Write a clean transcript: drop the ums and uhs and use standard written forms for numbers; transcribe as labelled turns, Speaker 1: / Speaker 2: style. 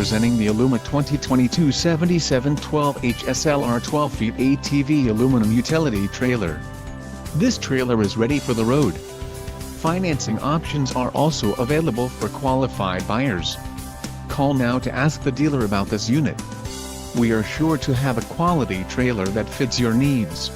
Speaker 1: presenting the Aluma 7712HSLR 12 feet ATV aluminum utility trailer. This trailer is ready for the road. Financing options are also available for qualified buyers. Call now to ask the dealer about this unit. We are sure to have a quality trailer that fits your needs.